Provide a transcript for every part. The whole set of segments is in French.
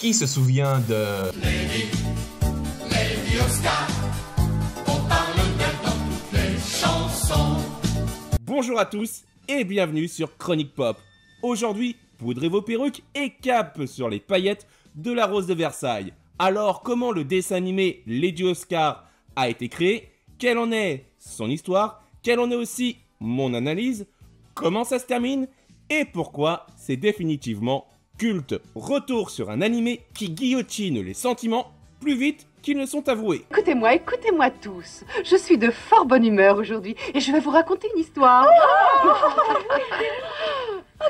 Qui se souvient de... Lady Oscar, on parle d'elle dans toutes les chansons. Bonjour à tous et bienvenue sur Chronique Pop. Aujourd'hui, poudrez vos perruques et cap sur les paillettes de la Rose de Versailles. Alors, comment le dessin animé Lady Oscar a été créé? Quelle en est son histoire? Quelle en est aussi mon analyse? Comment ça se termine? Et pourquoi c'est définitivement culte? Retour sur un animé qui guillotine les sentiments plus vite qu'ils ne sont avoués. Écoutez-moi tous. Je suis de fort bonne humeur aujourd'hui et je vais vous raconter une histoire. Oh,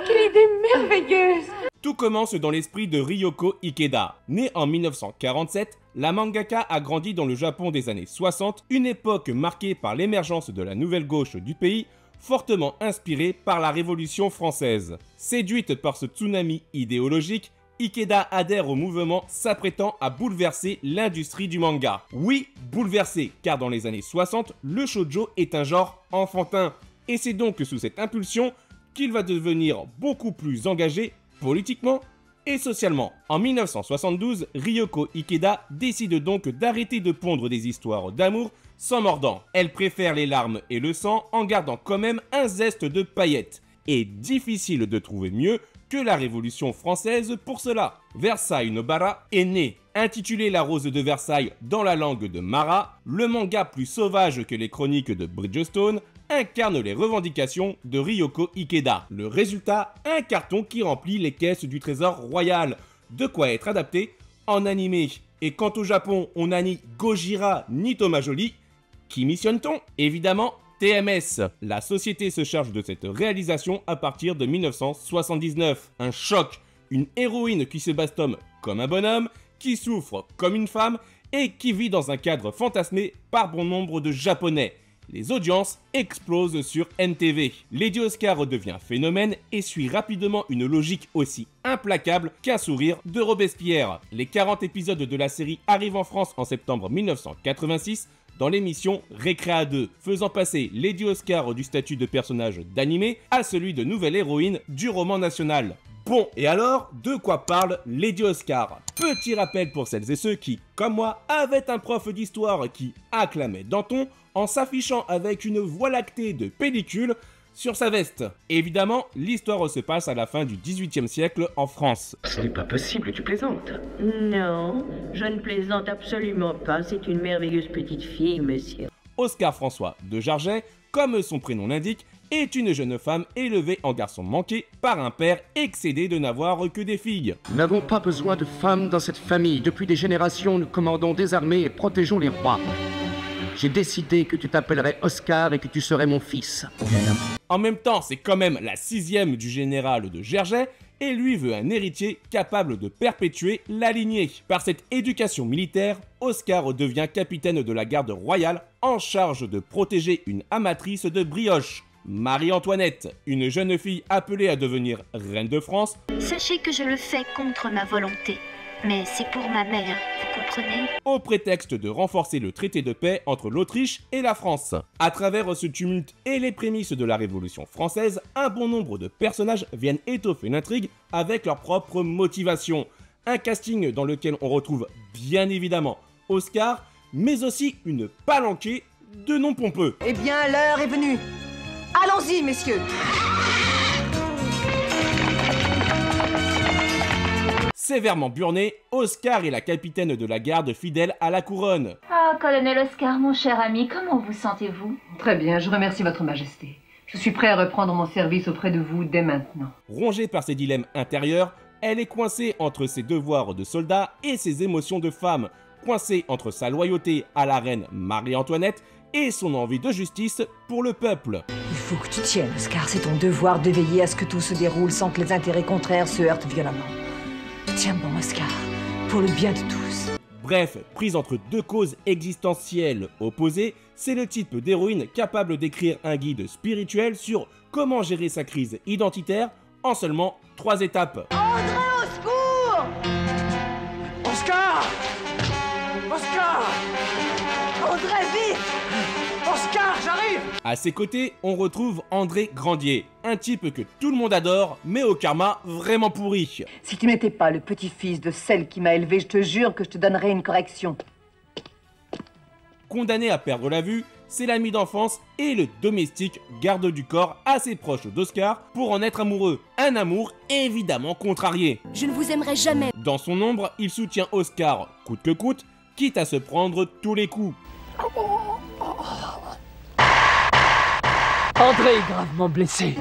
quelle idée merveilleuse! Tout commence dans l'esprit de Ryoko Ikeda. Née en 1947, la mangaka a grandi dans le Japon des années 60, une époque marquée par l'émergence de la nouvelle gauche du pays, fortement inspirée par la Révolution française. Séduite par ce tsunami idéologique, Ikeda adhère au mouvement s'apprêtant à bouleverser l'industrie du manga. Oui, bouleverser, car dans les années 60, le shoujo est un genre enfantin. Et c'est donc sous cette impulsion qu'il va devenir beaucoup plus engagé politiquement et socialement. En 1972, Ryoko Ikeda décide donc d'arrêter de pondre des histoires d'amour sans mordant. Elle préfère les larmes et le sang en gardant quand même un zeste de paillettes. Et difficile de trouver mieux que la Révolution française pour cela. Versailles Nobara est né. Intitulé La Rose de Versailles dans la langue de Marat, le manga plus sauvage que les chroniques de Bridgestone incarne les revendications de Ryoko Ikeda. Le résultat, un carton qui remplit les caisses du trésor royal. De quoi être adapté en animé. Et quant au Japon, on n'a ni Gojira ni Thomas Joly. Qui missionne-t-on? Évidemment, TMS. La société se charge de cette réalisation à partir de 1979. Un choc, une héroïne qui se bastonne comme un bonhomme, qui souffre comme une femme et qui vit dans un cadre fantasmé par bon nombre de Japonais. Les audiences explosent sur NTV. Lady Oscar devient phénomène et suit rapidement une logique aussi implacable qu'un sourire de Robespierre. Les 40 épisodes de la série arrivent en France en septembre 1986 dans l'émission Récréa 2, faisant passer Lady Oscar du statut de personnage d'animé à celui de nouvelle héroïne du roman national. Bon, et alors, de quoi parle Lady Oscar? Petit rappel pour celles et ceux qui, comme moi, avaient un prof d'histoire qui acclamait Danton en s'affichant avec une voie lactée de pellicule sur sa veste. Évidemment, l'histoire se passe à la fin du XVIIIe siècle en France. Ce n'est pas possible, tu plaisantes. Non, je ne plaisante absolument pas, c'est une merveilleuse petite fille, monsieur. Oscar François de Jarget, comme son prénom l'indique, est une jeune femme élevée en garçon manqué par un père excédé de n'avoir que des filles. Nous n'avons pas besoin de femmes dans cette famille. Depuis des générations, nous commandons des armées et protégeons les rois. J'ai décidé que tu t'appellerais Oscar et que tu serais mon fils. En même temps, c'est quand même la 6e du général de Jarget et lui veut un héritier capable de perpétuer la lignée. Par cette éducation militaire, Oscar devient capitaine de la garde royale en charge de protéger une amatrice de brioche, Marie-Antoinette, une jeune fille appelée à devenir reine de France. Sachez que je le fais contre ma volonté, mais c'est pour ma mère, vous comprenez? Au prétexte de renforcer le traité de paix entre l'Autriche et la France. À travers ce tumulte et les prémices de la Révolution française, un bon nombre de personnages viennent étoffer l'intrigue avec leur propre motivation. Un casting dans lequel on retrouve bien évidemment Oscar, mais aussi une palanquée de noms pompeux. Eh bien, l'heure est venue. Allons-y, messieurs. Sévèrement burné, Oscar est la capitaine de la garde fidèle à la couronne. Ah, colonel Oscar, mon cher ami, comment vous sentez-vous? Très bien, je remercie votre majesté. Je suis prêt à reprendre mon service auprès de vous dès maintenant. Rongée par ses dilemmes intérieurs, elle est coincée entre ses devoirs de soldat et ses émotions de femme, coincée entre sa loyauté à la reine Marie-Antoinette et son envie de justice pour le peuple. Il faut que tu tiennes, Oscar, c'est ton devoir de veiller à ce que tout se déroule sans que les intérêts contraires se heurtent violemment. Tiens bon, Oscar, pour le bien de tous. Bref, prise entre deux causes existentielles opposées, c'est le type d'héroïne capable d'écrire un guide spirituel sur comment gérer sa crise identitaire en seulement 3 étapes. André, au secours! Oscar! Oscar! André, vite! Oscar, j'arrive! À ses côtés, on retrouve André Grandier, un type que tout le monde adore, mais au karma vraiment pourri. Si tu n'étais pas le petit-fils de celle qui m'a élevé, je te jure que je te donnerais une correction. Condamné à perdre la vue, c'est l'ami d'enfance et le domestique garde du corps assez proche d'Oscar pour en être amoureux. Un amour évidemment contrarié. Je ne vous aimerai jamais. Dans son ombre, il soutient Oscar coûte que coûte, quitte à se prendre tous les coups. André est gravement blessé.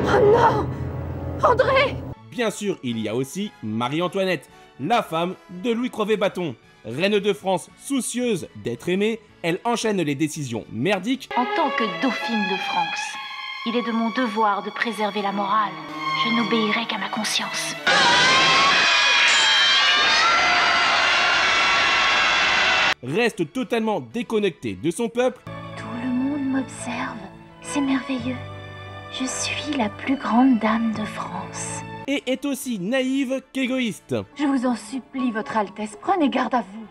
Oh non! André! Bien sûr, il y a aussi Marie-Antoinette, la femme de Louis Crevé-Bâton. Reine de France, soucieuse d'être aimée, elle enchaîne les décisions merdiques. En tant que dauphine de France, il est de mon devoir de préserver la morale. Je n'obéirai qu'à ma conscience. Reste totalement déconnectée de son peuple. Tout le monde m'observe. C'est merveilleux. Je suis la plus grande dame de France. Et est aussi naïve qu'égoïste. Je vous en supplie, Votre Altesse, prenez garde à vous.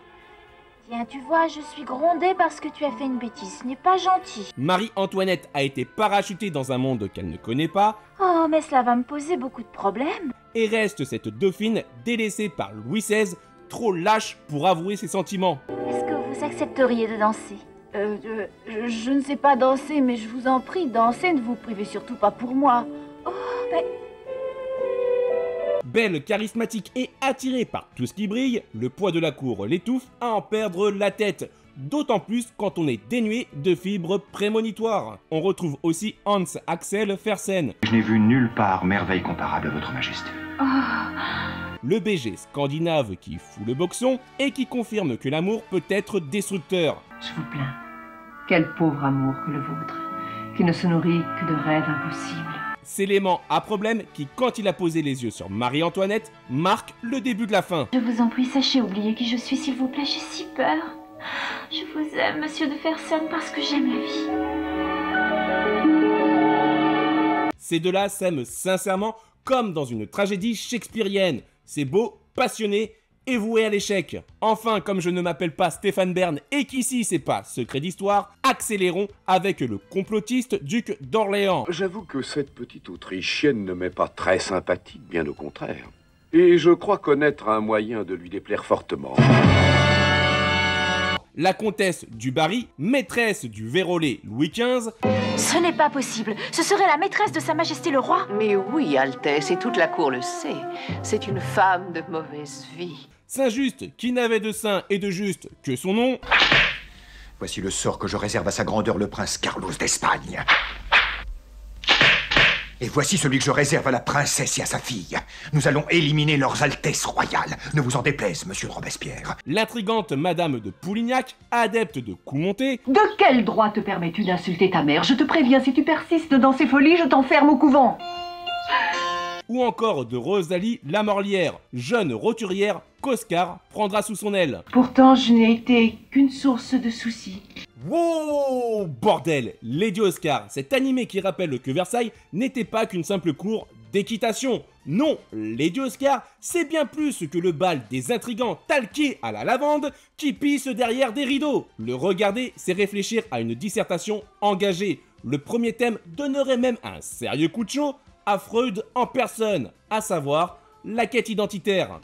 Tiens, tu vois, je suis grondée parce que tu as fait une bêtise. Ce n'est pas gentil. Marie-Antoinette a été parachutée dans un monde qu'elle ne connaît pas. Oh, mais cela va me poser beaucoup de problèmes. Et reste cette dauphine délaissée par Louis XVI, trop lâche pour avouer ses sentiments. Est-ce que vous accepteriez de danser ? Je ne sais pas danser, mais je vous en prie, dansez, ne vous privez surtout pas pour moi. Oh, mais... Belle, charismatique et attirée par tout ce qui brille, le poids de la cour l'étouffe à en perdre la tête. D'autant plus quand on est dénué de fibres prémonitoires. On retrouve aussi Hans Axel Fersen. Je n'ai vu nulle part merveille comparable à votre majesté. Le BG scandinave qui fout le boxon et qui confirme que l'amour peut être destructeur. Je vous plains. Quel pauvre amour que le vôtre, qui ne se nourrit que de rêves impossibles. C'est l'aimant à problème qui, quand il a posé les yeux sur Marie-Antoinette, marque le début de la fin. Je vous en prie, sachez oublier qui je suis, s'il vous plaît, j'ai si peur. Je vous aime, monsieur de Fersen, parce que j'aime la vie. Ces deux-là s'aiment sincèrement comme dans une tragédie shakespearienne. C'est beau, passionné et voué à l'échec. Enfin, comme je ne m'appelle pas Stéphane Bern et qu'ici c'est pas secret d'histoire, accélérons avec le complotiste duc d'Orléans. J'avoue que cette petite Autrichienne ne m'est pas très sympathique, bien au contraire. Et je crois connaître un moyen de lui déplaire fortement. La comtesse du Barry, maîtresse du vérolé Louis XV. Ce n'est pas possible. Ce serait la maîtresse de Sa Majesté le Roi. Mais oui, Altesse, et toute la cour le sait. C'est une femme de mauvaise vie. Saint-Just, qui n'avait de saint et de juste que son nom. Voici le sort que je réserve à sa grandeur le prince Carlos d'Espagne. Et voici celui que je réserve à la princesse et à sa fille. Nous allons éliminer leurs altesses royales. Ne vous en déplaise, monsieur de Robespierre. L'intrigante Madame de Poulignac, adepte de coups montés. De quel droit te permets-tu d'insulter ta mère? Je te préviens, si tu persistes dans ces folies, je t'enferme au couvent. Ou encore de Rosalie Lamorlière, jeune roturière qu'Oscar prendra sous son aile. Pourtant, je n'ai été qu'une source de soucis. Wow, bordel, Lady Oscar, cet animé qui rappelle que Versailles n'était pas qu'une simple cour d'équitation. Non, Lady Oscar, c'est bien plus que le bal des intrigants talqués à la lavande qui pissent derrière des rideaux. Le regarder, c'est réfléchir à une dissertation engagée. Le premier thème donnerait même un sérieux coup de chaud à Freud en personne, à savoir la quête identitaire.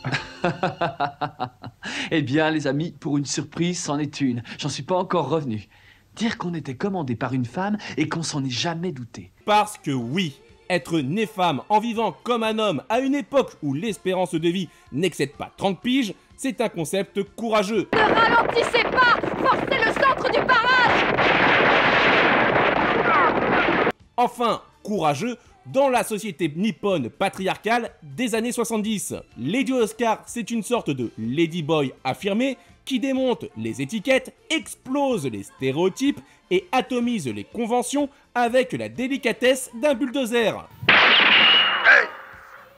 Eh bien, les amis, pour une surprise, c'en est une. J'en suis pas encore revenu. Dire qu'on était commandé par une femme et qu'on s'en est jamais douté. Parce que oui, être né femme en vivant comme un homme à une époque où l'espérance de vie n'excède pas 30 piges, c'est un concept courageux. Ne ralentissez pas! Forcez le centre du parage! Enfin, courageux dans la société nippone patriarcale des années 70. Lady Oscar, c'est une sorte de ladyboy affirmé qui démonte les étiquettes, explose les stéréotypes et atomise les conventions avec la délicatesse d'un bulldozer.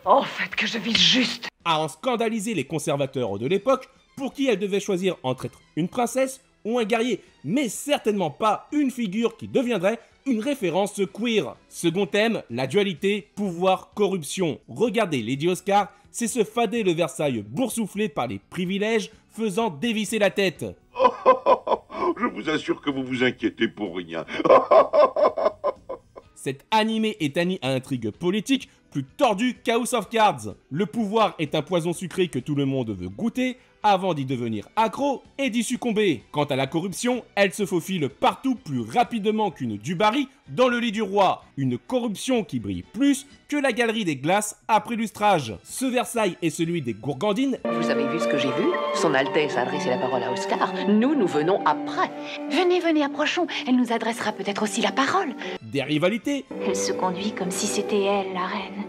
Oh, faites que je vise juste. À en scandaliser les conservateurs de l'époque pour qui elle devait choisir entre être une princesse ou un guerrier, mais certainement pas une figure qui deviendrait une référence queer. Second thème, la dualité pouvoir-corruption. Regardez Lady Oscar, c'est se fader le Versailles boursouflé par les privilèges faisant dévisser la tête. Je vous assure que vous vous inquiétez pour rien. Cet animé est annie à intrigue politique plus tordue qu'House of Cards. Le pouvoir est un poison sucré que tout le monde veut goûter avant d'y devenir accro et d'y succomber. Quant à la corruption, elle se faufile partout plus rapidement qu'une Dubarry dans le lit du roi. Une corruption qui brille plus que la galerie des glaces après lustrage. Ce Versailles est celui des gourgandines. Vous avez vu ce que j'ai vu? Son Altesse a adressé la parole à Oscar. Nous venons après. Venez, venez, approchons. Elle nous adressera peut-être aussi la parole. Des rivalités. Elle se conduit comme si c'était elle, la reine.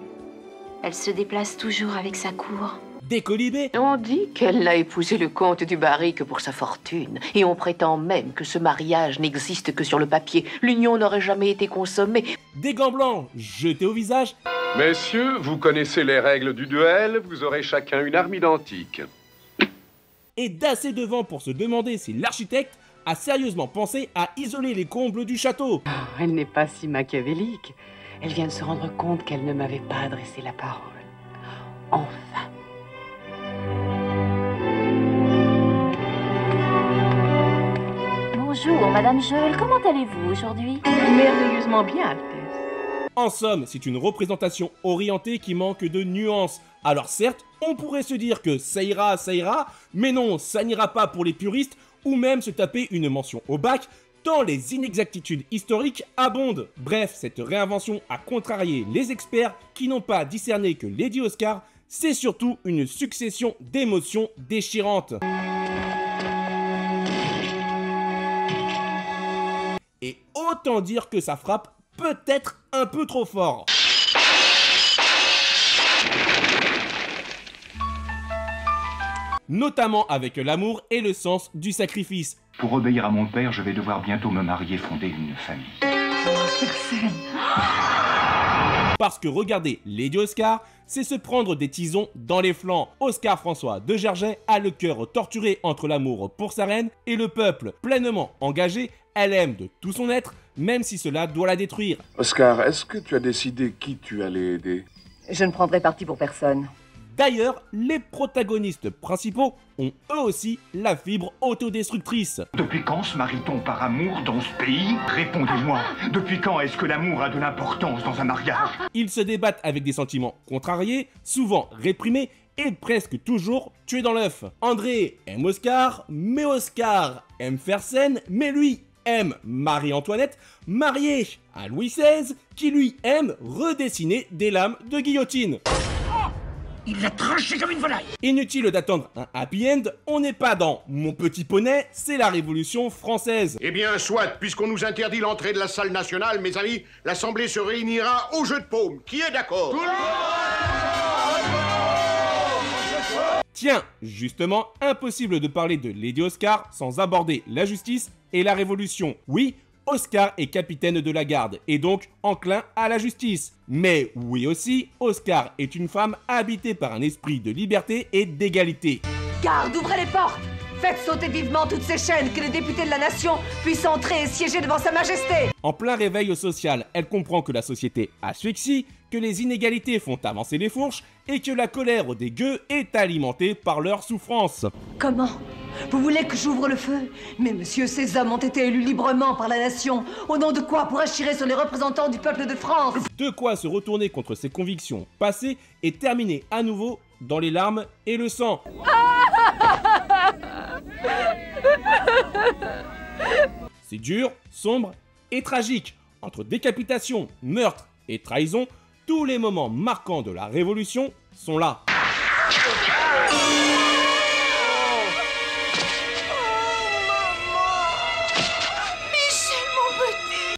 Elle se déplace toujours avec sa cour. Des colibés. On dit qu'elle n'a épousé le comte du Barry que pour sa fortune. Et on prétend même que ce mariage n'existe que sur le papier. L'union n'aurait jamais été consommée. Des gants blancs jetés au visage. Messieurs, vous connaissez les règles du duel, vous aurez chacun une arme identique. Et d'assez de vent pour se demander si l'architecte a sérieusement pensé à isoler les combles du château. Oh, elle n'est pas si machiavélique. Elle vient de se rendre compte qu'elle ne m'avait pas adressé la parole. Enfin. Bonjour, Madame Joel, comment allez-vous aujourd'hui? Merveilleusement bien, Altesse. En somme, c'est une représentation orientée qui manque de nuances. Alors certes, on pourrait se dire que ça ira, mais non, ça n'ira pas pour les puristes, ou même se taper une mention au bac, tant les inexactitudes historiques abondent. Bref, cette réinvention a contrarié les experts qui n'ont pas discerné que Lady Oscar, c'est surtout une succession d'émotions déchirantes. Et autant dire que ça frappe peut-être un peu trop fort. Notamment avec l'amour et le sens du sacrifice. Pour obéir à mon père, je vais devoir bientôt me marier et fonder une famille. Parce que regarder Lady Oscar, c'est se prendre des tisons dans les flancs. Oscar François de Gergais a le cœur torturé entre l'amour pour sa reine et le peuple. Pleinement engagé, elle aime de tout son être, même si cela doit la détruire. Oscar, est-ce que tu as décidé qui tu allais aider? Je ne prendrai parti pour personne. D'ailleurs, les protagonistes principaux ont eux aussi la fibre autodestructrice. Depuis quand se marie-t-on par amour dans ce pays? Répondez-moi. Depuis quand est-ce que l'amour a de l'importance dans un mariage? Ils se débattent avec des sentiments contrariés, souvent réprimés et presque toujours tués dans l'œuf. André aime Oscar, mais Oscar aime faire scène, mais lui aime Marie-Antoinette, mariée à Louis XVI, qui lui aime redessiner des lames de guillotine. Il l'a tranché comme une volaille. Inutile d'attendre un happy end, on n'est pas dans Mon Petit Poney, c'est la Révolution française. Eh bien, soit, puisqu'on nous interdit l'entrée de la salle nationale, mes amis, l'Assemblée se réunira au jeu de paume. Qui est d'accord? Tiens, justement, impossible de parler de Lady Oscar sans aborder la justice et la Révolution. Oui, Oscar est capitaine de la garde et donc enclin à la justice. Mais oui aussi, Oscar est une femme habitée par un esprit de liberté et d'égalité. Garde, ouvrez les portes! Faites sauter vivement toutes ces chaînes, que les députés de la nation puissent entrer et siéger devant sa majesté! En plein réveil social, elle comprend que la société asphyxie, que les inégalités font avancer les fourches et que la colère des gueux est alimentée par leur souffrance. Comment? Vous voulez que j'ouvre le feu? Mais monsieur, ces hommes ont été élus librement par la nation. Au nom de quoi? Pour agir sur les représentants du peuple de France? De quoi se retourner contre ses convictions passées et terminer à nouveau dans les larmes et le sang. C'est dur, sombre et tragique. Entre décapitation, meurtre et trahison, tous les moments marquants de la Révolution sont là.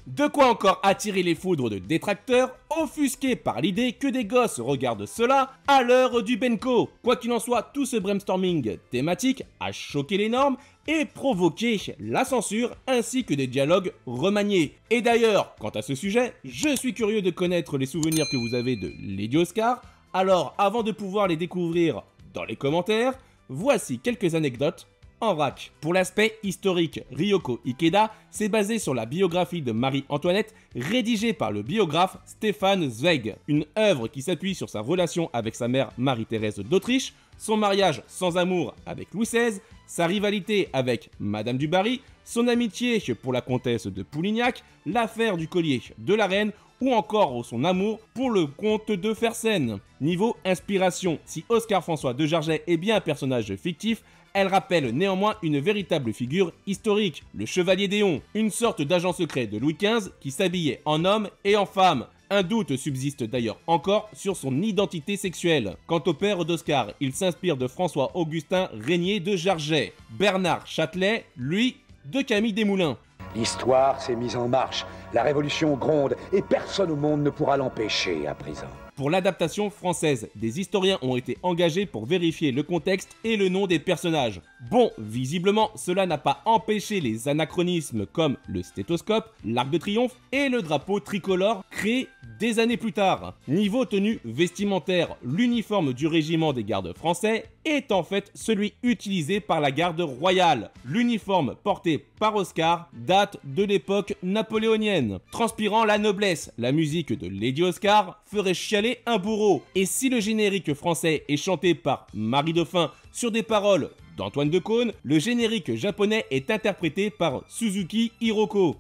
De quoi encore attirer les foudres de détracteurs, offusqués par l'idée que des gosses regardent cela à l'heure du Benko. Quoi qu'il en soit, tout ce brainstorming thématique a choqué les normes et provoqué la censure ainsi que des dialogues remaniés. Et d'ailleurs, quant à ce sujet, je suis curieux de connaître les souvenirs que vous avez de Lady Oscar, alors avant de pouvoir les découvrir dans les commentaires, voici quelques anecdotes en vrac. Pour l'aspect historique, Ryoko Ikeda s'est basé sur la biographie de Marie-Antoinette rédigée par le biographe Stefan Zweig, une œuvre qui s'appuie sur sa relation avec sa mère Marie-Thérèse d'Autriche, son mariage sans amour avec Louis XVI, sa rivalité avec Madame du Barry, son amitié pour la comtesse de Poulignac, l'affaire du collier de la reine ou encore son amour pour le comte de Fersen. Niveau inspiration, si Oscar François de Jarget est bien un personnage fictif, elle rappelle néanmoins une véritable figure historique, le Chevalier d'Éon, une sorte d'agent secret de Louis XV qui s'habillait en homme et en femme. Un doute subsiste d'ailleurs encore sur son identité sexuelle. Quant au père d'Oscar, il s'inspire de François-Augustin Régnier de Jarget. Bernard Châtelet, lui, de Camille Desmoulins. L'histoire s'est mise en marche, la révolution gronde et personne au monde ne pourra l'empêcher à présent. Pour l'adaptation française, des historiens ont été engagés pour vérifier le contexte et le nom des personnages. Bon, visiblement, cela n'a pas empêché les anachronismes comme le stéthoscope, l'arc de triomphe et le drapeau tricolore créé des années plus tard. Niveau tenue vestimentaire, l'uniforme du régiment des gardes français est en fait celui utilisé par la garde royale. L'uniforme porté par Oscar date de l'époque napoléonienne. Transpirant la noblesse, la musique de Lady Oscar ferait chialer un bourreau. Et si le générique français est chanté par Marie Dauphin sur des paroles d'Antoine Decaune, le générique japonais est interprété par Suzuki Hiroko.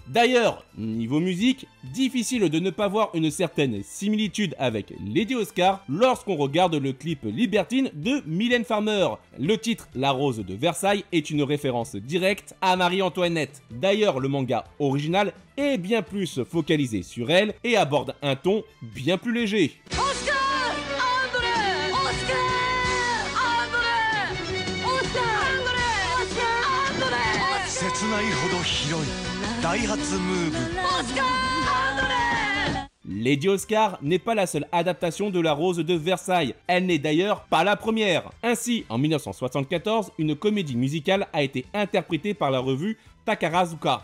D'ailleurs, niveau musique, difficile de ne pas voir une certaine similitude avec Lady Oscar lorsqu'on regarde le clip Libertine de Mylène Farmer. Le titre La Rose de Versailles est une référence directe à Marie-Antoinette. D'ailleurs, le manga original est bien plus focalisé sur elle et aborde un ton bien plus léger. Lady Oscar n'est pas la seule adaptation de La Rose de Versailles, elle n'est d'ailleurs pas la première. Ainsi, en 1974, une comédie musicale a été interprétée par la revue Takarazuka.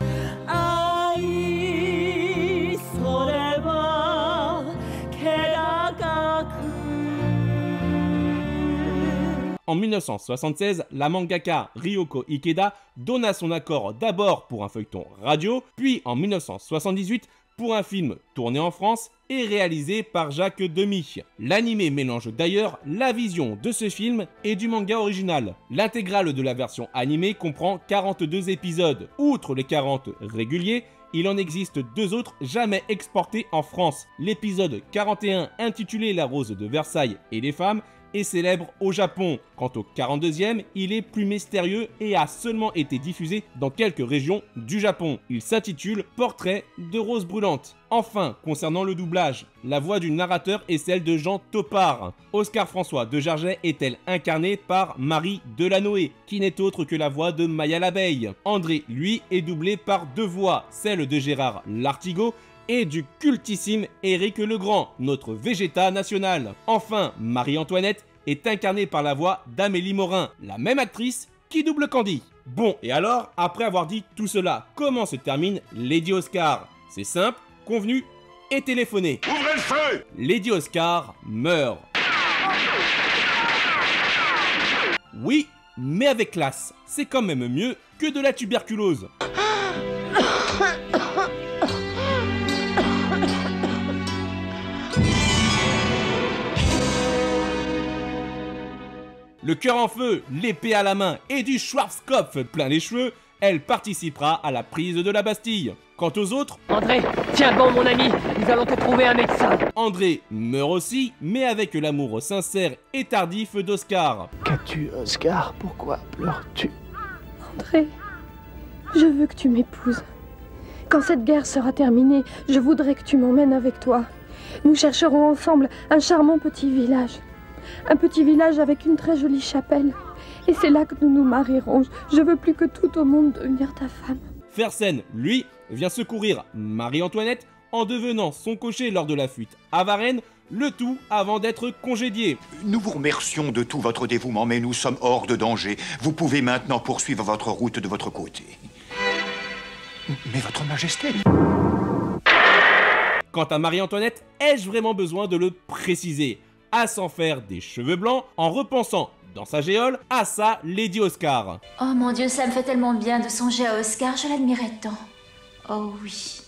En 1976, la mangaka Ryoko Ikeda donna son accord d'abord pour un feuilleton radio, puis en 1978 pour un film tourné en France et réalisé par Jacques Demy. L'animé mélange d'ailleurs la vision de ce film et du manga original. L'intégrale de la version animée comprend 42 épisodes. Outre les 40 réguliers, il en existe 2 autres jamais exportés en France. L'épisode 41 intitulé La Rose de Versailles et les femmes est célèbre au Japon. Quant au 42e, il est plus mystérieux et a seulement été diffusé dans quelques régions du Japon. Il s'intitule Portrait de Rose Brûlante. Enfin, concernant le doublage, la voix du narrateur est celle de Jean Topard. Oscar François de Jarget est-elle incarnée par Marie Delanoë, qui n'est autre que la voix de Maya l'abeille. André, lui, est doublé par 2 voix, celle de Gérard Lartigot et du cultissime Éric Legrand, notre Végéta national. Enfin, Marie-Antoinette est incarnée par la voix d'Amélie Morin, la même actrice qui double Candy. Bon, et alors, après avoir dit tout cela, comment se termine Lady Oscar? C'est simple, convenu et téléphoné. Ouvrez le feu! Lady Oscar meurt. Oui, mais avec classe. C'est quand même mieux que de la tuberculose. Le cœur en feu, l'épée à la main et du Schwarzkopf plein les cheveux, elle participera à la prise de la Bastille. Quant aux autres... André, tiens bon mon ami, nous allons te trouver un médecin. André meurt aussi, mais avec l'amour sincère et tardif d'Oscar. Qu'as-tu, Oscar? Pourquoi pleures-tu? André, je veux que tu m'épouses. Quand cette guerre sera terminée, je voudrais que tu m'emmènes avec toi. Nous chercherons ensemble un charmant petit village. Un petit village avec une très jolie chapelle. Et c'est là que nous nous marierons. Je veux plus que tout au monde devenir ta femme. Fersen, lui, vient secourir Marie-Antoinette en devenant son cocher lors de la fuite à Varennes, le tout avant d'être congédié. Nous vous remercions de tout votre dévouement, mais nous sommes hors de danger. Vous pouvez maintenant poursuivre votre route de votre côté. Mais votre majesté... Quant à Marie-Antoinette, ai-je vraiment besoin de le préciser? À s'en faire des cheveux blancs en repensant dans sa géole à sa Lady Oscar. Oh mon Dieu, ça me fait tellement bien de songer à Oscar, je l'admirais tant. Oh oui,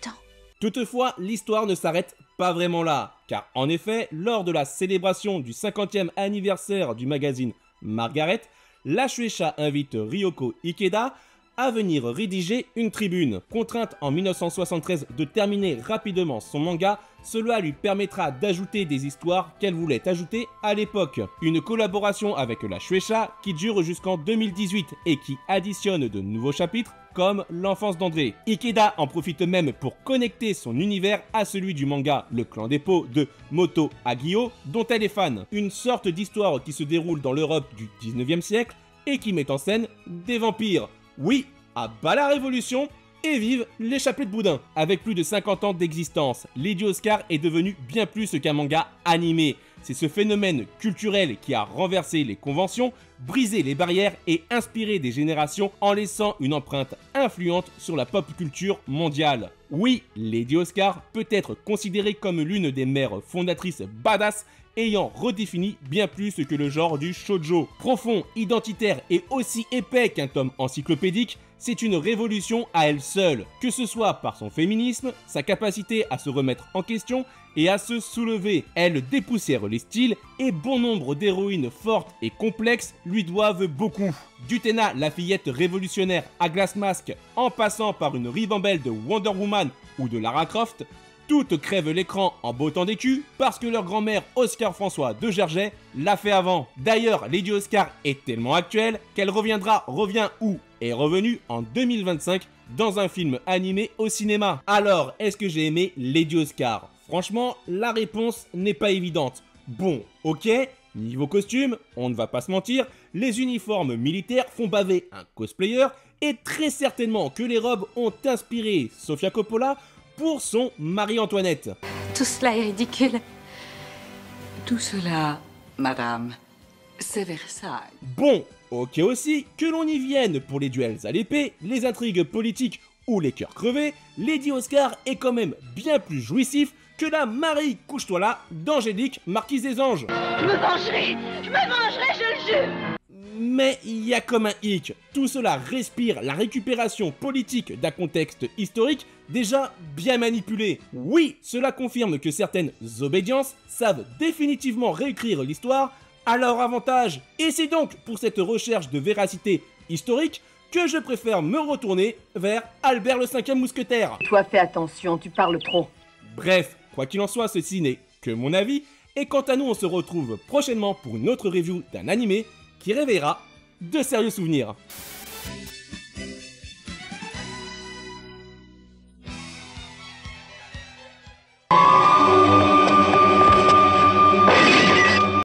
tant. Toutefois, l'histoire ne s'arrête pas vraiment là, car en effet, lors de la célébration du 50e anniversaire du magazine Margaret, la Shueisha invite Ryoko Ikeda à venir rédiger une tribune. Contrainte en 1973 de terminer rapidement son manga, cela lui permettra d'ajouter des histoires qu'elle voulait ajouter à l'époque. Une collaboration avec la Shueisha qui dure jusqu'en 2018 et qui additionne de nouveaux chapitres comme l'enfance d'André. Ikeda en profite même pour connecter son univers à celui du manga Le Clan des Pots de Moto Hagio, dont elle est fan. Une sorte d'histoire qui se déroule dans l'Europe du 19e siècle et qui met en scène des vampires. Oui, à bas la révolution et vive les chapelets de boudin. Avec plus de 50 ans d'existence, Lady Oscar est devenu bien plus qu'un manga animé. C'est ce phénomène culturel qui a renversé les conventions, brisé les barrières et inspiré des générations en laissant une empreinte influente sur la pop culture mondiale. Oui, Lady Oscar peut être considérée comme l'une des mères fondatrices badass ayant redéfini bien plus que le genre du shoujo. Profond, identitaire et aussi épais qu'un tome encyclopédique, c'est une révolution à elle seule, que ce soit par son féminisme, sa capacité à se remettre en question et à se soulever. Elle dépoussière les styles et bon nombre d'héroïnes fortes et complexes lui doivent beaucoup. D'Utena, la fillette révolutionnaire à Glass Mask, en passant par une ribambelle de Wonder Woman ou de Lara Croft, toutes crèvent l'écran en bottant des culs parce que leur grand-mère Oscar François de Gergais l'a fait avant. D'ailleurs, Lady Oscar est tellement actuelle qu'elle revient ou est revenue en 2025 dans un film animé au cinéma. Alors, est-ce que j'ai aimé Lady Oscar? Franchement, la réponse n'est pas évidente. Bon, ok, niveau costume, on ne va pas se mentir, les uniformes militaires font baver un cosplayer et très certainement que les robes ont inspiré Sofia Coppola pour son Marie-Antoinette. Tout cela est ridicule. Tout cela, madame, c'est Versailles. Bon, ok aussi, que l'on y vienne pour les duels à l'épée, les intrigues politiques ou les cœurs crevés, Lady Oscar est quand même bien plus jouissif que la Marie couche-toi là d'Angélique, marquise des anges. Je me vengerai, je le jure. Mais il y a comme un hic, tout cela respire la récupération politique d'un contexte historique déjà bien manipulé. Oui, cela confirme que certaines obédiences savent définitivement réécrire l'histoire à leur avantage. Et c'est donc pour cette recherche de véracité historique que je préfère me retourner vers Albert le 5e mousquetaire. Toi, fais attention, tu parles trop. Bref, quoi qu'il en soit, ceci n'est que mon avis. Et quant à nous, on se retrouve prochainement pour une autre review d'un animé qui réveillera de sérieux souvenirs.